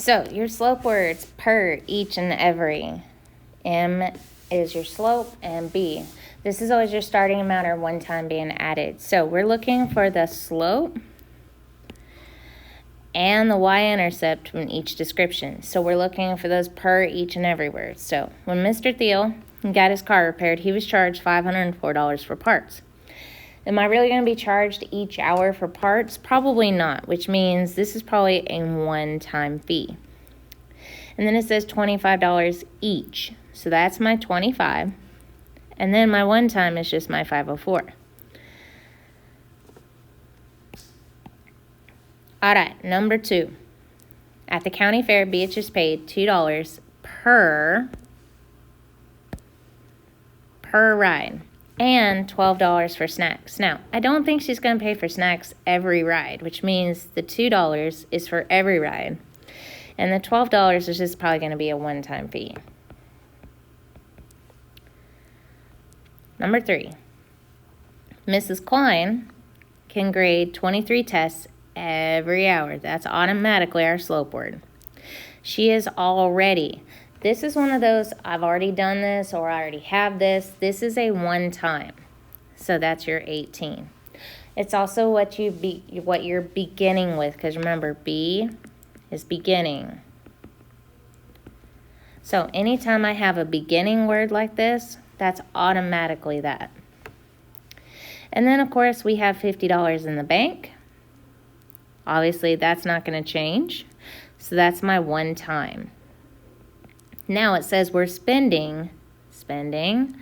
So your slope words, per, each, and every. M is your slope, and B. This is always your starting amount or one time being added. So we're looking for the slope and the y-intercept from each description. So we're looking for those per, each, and every word. So when Mr. Thiel got his car repaired, he was charged $504 for parts. Am I really going to be charged each hour for parts? Probably not, which means this is probably a one-time fee. And then it says $25 each. So that's my 25. And then my one time is just my 504. All right, number 2. At the county fair, Beatrice paid $2 per ride and $12 for snacks. Now, I don't think she's going to pay for snacks every ride, which means the $2 is for every ride. And the $12 is just probably going to be a one-time fee. Number 3, Mrs. Klein can grade 23 tests every hour. That's automatically our slope word. She is already. This is one of those, I've already done this or I already have this. This is a one time. So that's your 18. It's also what you're beginning with, because remember, B is beginning. So anytime I have a beginning word like this, that's automatically that. And then, of course, we have $50 in the bank. Obviously, that's not going to change. So that's my one time. Now it says we're spending. That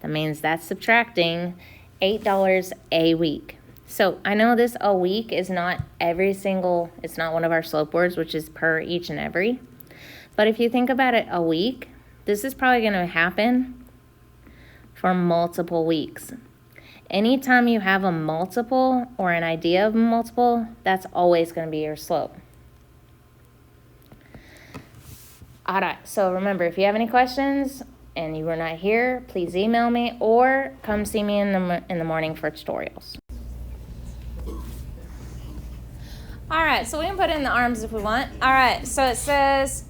means that's subtracting $8 a week. So I know this a week is not it's not one of our slope words, which is per, each, and every. But if you think about it, a week, this is probably going to happen for multiple weeks. Anytime you have a multiple or an idea of a multiple, that's always going to be your slope. All right, so remember, if you have any questions and you were not here, please email me or come see me in the morning for tutorials. All right, so we can put in the arms if we want. All right, so it says,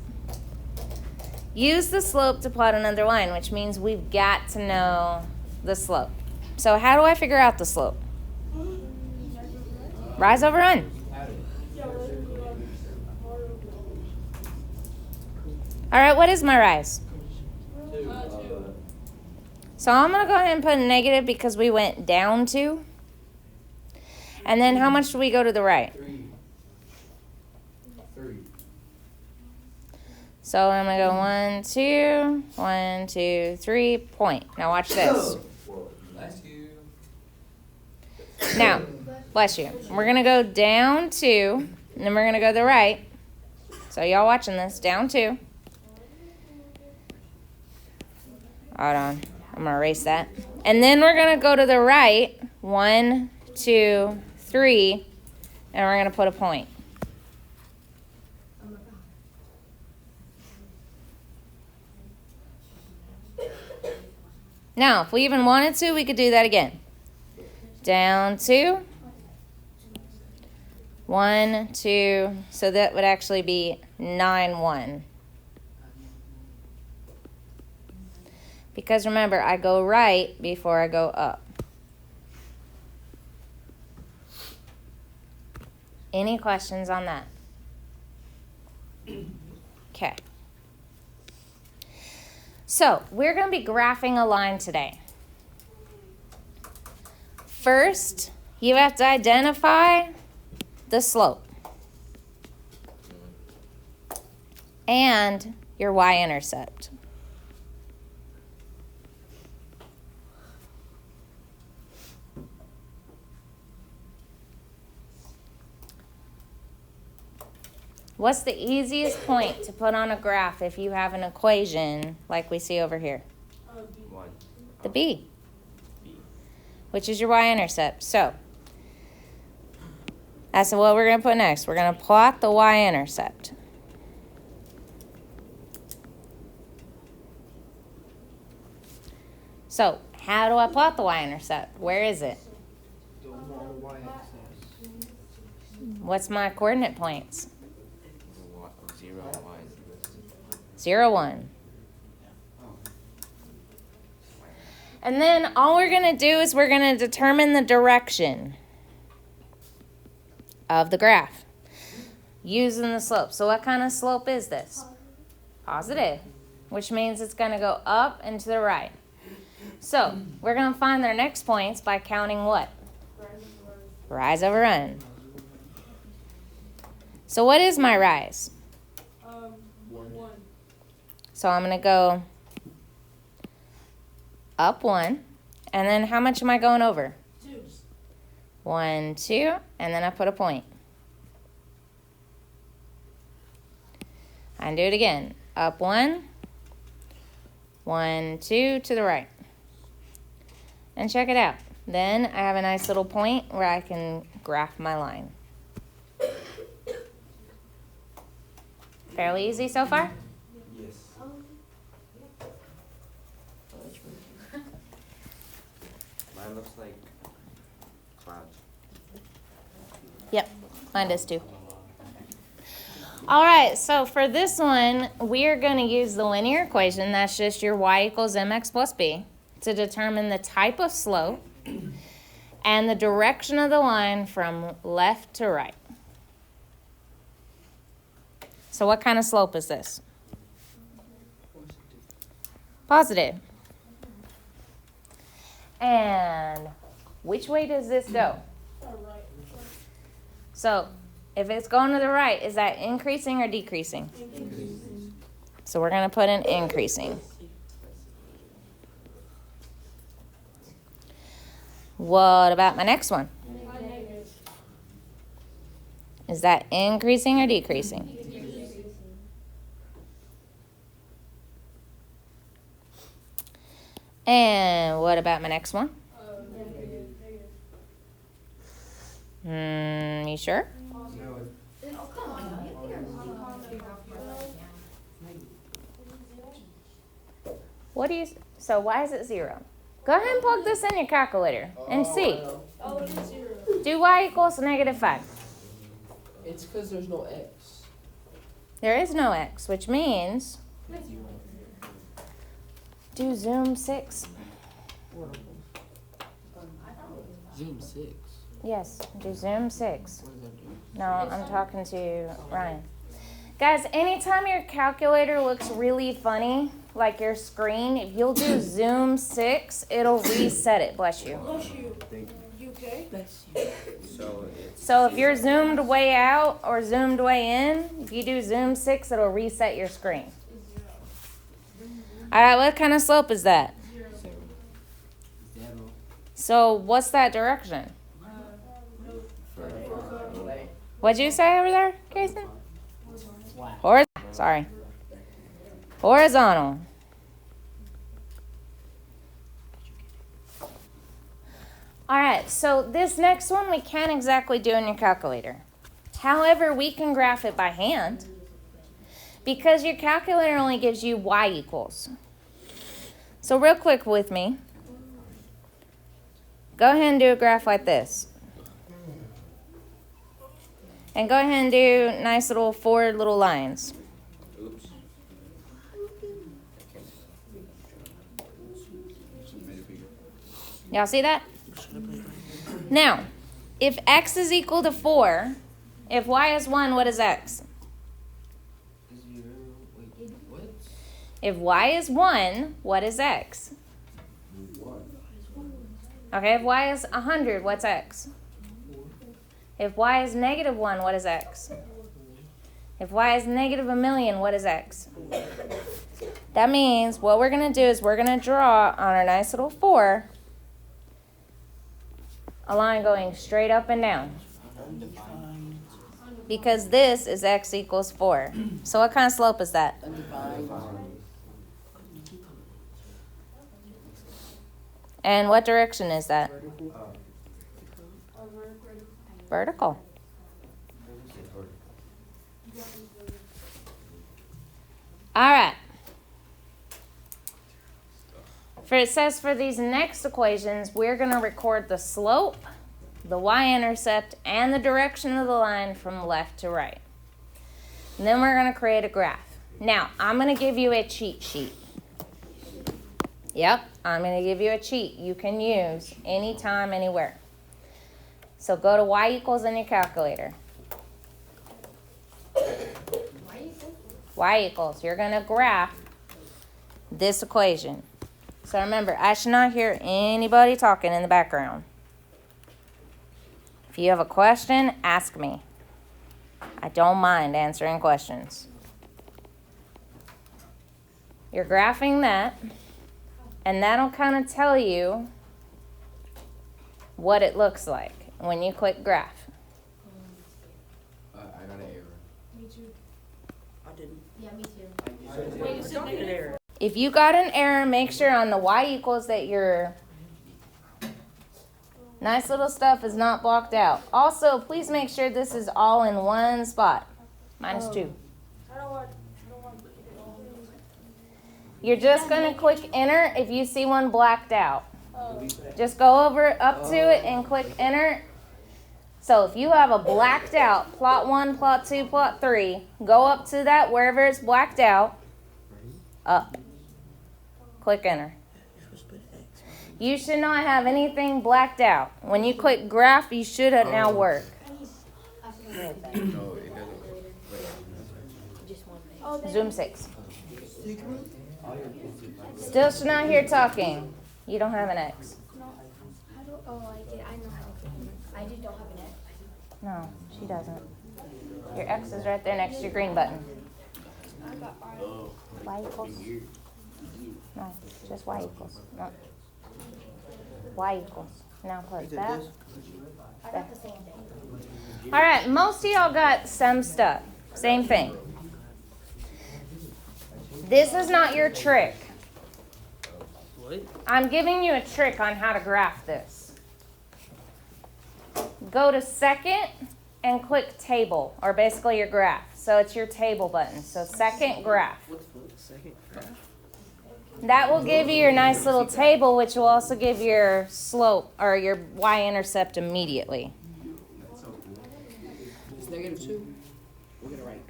use the slope to plot another line, which means we've got to know the slope. So how do I figure out the slope? Rise over run. All right, what is my rise? 2. So I'm going to go ahead and put a negative because we went down 2. And then how much do we go to the right? 3. So I'm going to go 1, 2, 1, 2, 3, point. Now watch this. Bless you. Now, bless you. We're going to go down 2, and then we're going to go to the right. So y'all watching this, down 2. Hold on. I'm going to erase that. And then we're going to go to the right. 1, 2, 3. And we're going to put a point. Now, if we even wanted to, we could do that again. Down 2. 1, 2. So that would actually be 9, 1. Because remember, I go right before I go up. Any questions on that? Okay. So, we're going to be graphing a line today. First, you have to identify the slope and your y-intercept. What's the easiest point to put on a graph if you have an equation like we see over here? 1. The B, which is your y-intercept. So, that's what we're going to put next. We're going to plot the y-intercept. So, how do I plot the y-intercept? Where is it? What's my coordinate points? 0, 1. 0, 1. And then all we're going to do is we're going to determine the direction of the graph using the slope. So what kind of slope is this? Positive, which means it's going to go up and to the right. So we're going to find their next points by counting what? Rise over run. So what is my rise? 1. So I'm going to go up 1. And then how much am I going over? 2. 1, 2. And then I put a point. I can do it again. Up 1. 1, 2 to the right. And check it out. Then I have a nice little point where I can graph my line. Fairly easy so far? Yes. Mine looks like clouds. Yep, mine does too. All right, so for this one, we're going to use the linear equation. That's just your y equals mx plus b to determine the type of slope and the direction of the line from left to right. So what kind of slope is this? Positive. And which way does this go? Right. So if it's going to the right, is that increasing or decreasing? So we're going to put in increasing. What about my next one? Is that increasing or decreasing? And what about my next one? You sure? What do you, so why is it 0? Go ahead and plug this in your calculator and see. Oh, it is 0. Do y equals -5. It's because there's no x. There is no x, which means do zoom 6. Zoom 6. Yes, do zoom 6. What does that do? No, I'm talking to Ryan. Guys, anytime your calculator looks really funny, like your screen, if you'll do zoom 6, it'll reset it. Bless you. Bless you. You okay? Bless you. So it's So if you're zoomed way out or zoomed way in, if you do zoom 6, it'll reset your screen. All right, what kind of slope is that? 0. So what's that direction? What'd you say over there, Kason? Sorry. Horizontal. All right, so this next one we can't exactly do in your calculator. However, we can graph it by hand because your calculator only gives you y equals. So real quick with me, go ahead and do a graph like this. And go ahead and do nice little 4 little lines. oops. Y'all see that? Now, if x is equal to 4, if y is 1, what is x? 0. Wait, what? If y is 1, what is x? Okay, if y is 100, what's x? If y is -1, what is x? If y is -1,000,000, what is x? That means what we're going to do is we're going to draw on our nice little 4 a line going straight up and down. Because this is x equals 4. So what kind of slope is that? And what direction is that? Vertical. All right. It says for these next equations, we're going to record the slope, the y-intercept, and the direction of the line from left to right. And then we're going to create a graph. Now, I'm going to give you a cheat sheet. Yep, I'm going to give you a cheat you can use anytime, anywhere. So go to y equals in your calculator. Y equals, you're going to graph this equation. So remember, I should not hear anybody talking in the background. If you have a question, ask me. I don't mind answering questions. You're graphing that, and that'll kind of tell you what it looks like when you click graph. I got an error. Me too. I didn't. Yeah, me too. Wait, is it negative? If you got an error, make sure on the y equals that your nice little stuff is not blocked out. Also, please make sure this is all in one spot. -2. I don't want to keep it all. You're just going to click enter if you see one blacked out. Oh. Just go over up to it and click enter. So if you have a blacked out plot 1, plot 2, plot 3, go up to that wherever it's blacked out. Up. Click enter. You should not have anything blacked out. When you click graph, you should have now work. No, it doesn't. Oh, Zoom 6. Still should not hear talking. You don't have an X. I don't. Oh, I did. I know how. I just don't have an X. No, she doesn't. Your X is right there next to your green button. I got Y equals. No, just Y equals. No. Y equals. Now click that. I got the same thing. All right, most of y'all got some stuff. Same thing. This is not your trick. What? I'm giving you a trick on how to graph this. Go to second and click table, or basically your graph. So it's your table button. So second graph. Second. That will give you your nice little table, which will also give your slope or your y-intercept immediately. It's -2. We'll get it right.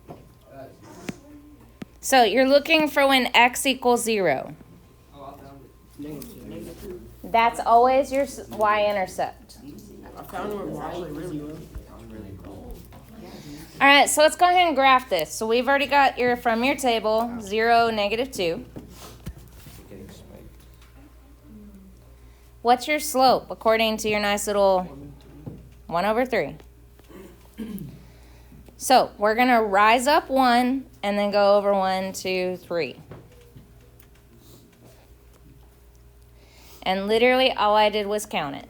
So you're looking for when x equals 0. -2. That's always your y-intercept. I found where y really was. All right, so let's go ahead and graph this. So we've already got from your table 0, -2. What's your slope according to your nice little 1/3? So we're going to rise up 1 and then go over 1, 2, 3. And literally all I did was count it.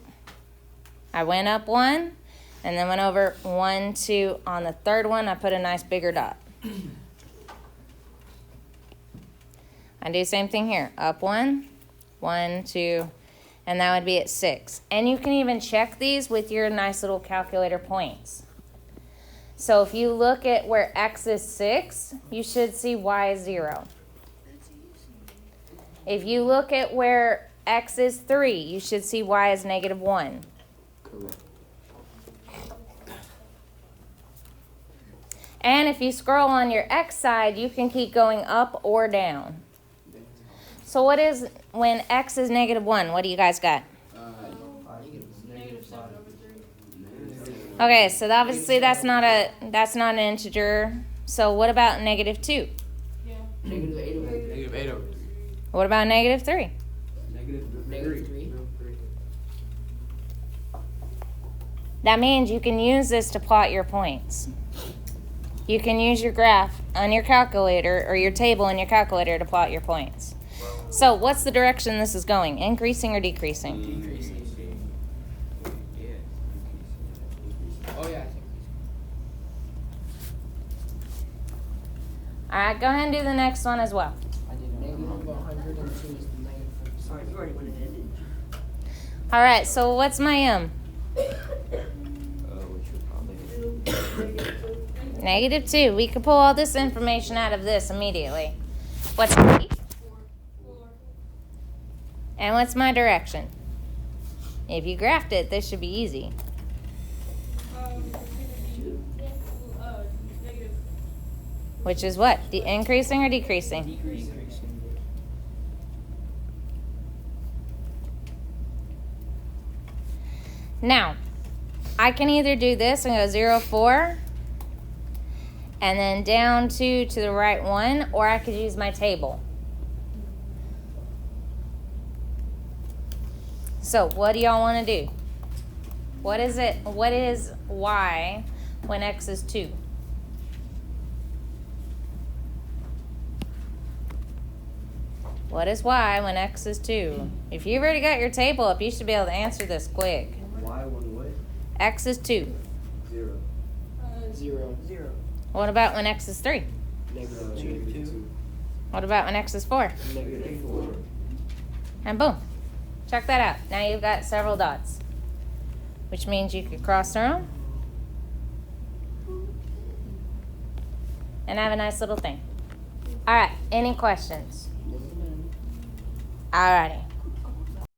I went up 1 and then went over 1, 2. On the third one, I put a nice bigger dot. I do the same thing here. Up 1, 1, 2, and that would be at 6. And you can even check these with your nice little calculator points. So if you look at where x is 6, you should see y is 0. If you look at where x is 3, you should see y is -1. Correct. And if you scroll on your x side, you can keep going up or down. So what is, when x is -1, what do you guys got? Okay, so obviously that's not an integer. So what about -2? Yeah. -8/3. What about -3? -3. That means you can use this to plot your points. You can use your graph on your calculator or your table in your calculator to plot your points. So what's the direction this is going? Increasing or decreasing? Decreasing. Oh yeah. All right, go ahead and do the next one as well. I did -102 is the -1. Sorry, you already went ahead, didn't you? All right, so what's my m? Which would probably -2. We could pull all this information out of this immediately. What's my e? 4. And what's my direction? If you graphed it, this should be easy. It's gonna be negative. Which is what? Increasing or decreasing? Decreasing. Now, I can either do this and go 0, 4, and then down 2 to the right 1, or I could use my table. So, what do y'all want to do? What is y when x is 2? What is y when x is 2? If you've already got your table up, you should be able to answer this quick. Y when what? X is 2. 0. 0. 0. What about when x is 3? Negative Negative 2. 2. What about when x is 4? Negative 4. And boom. Check that out. Now you've got several dots, which means you could cross through them and have a nice little thing. All right. Any questions? All righty.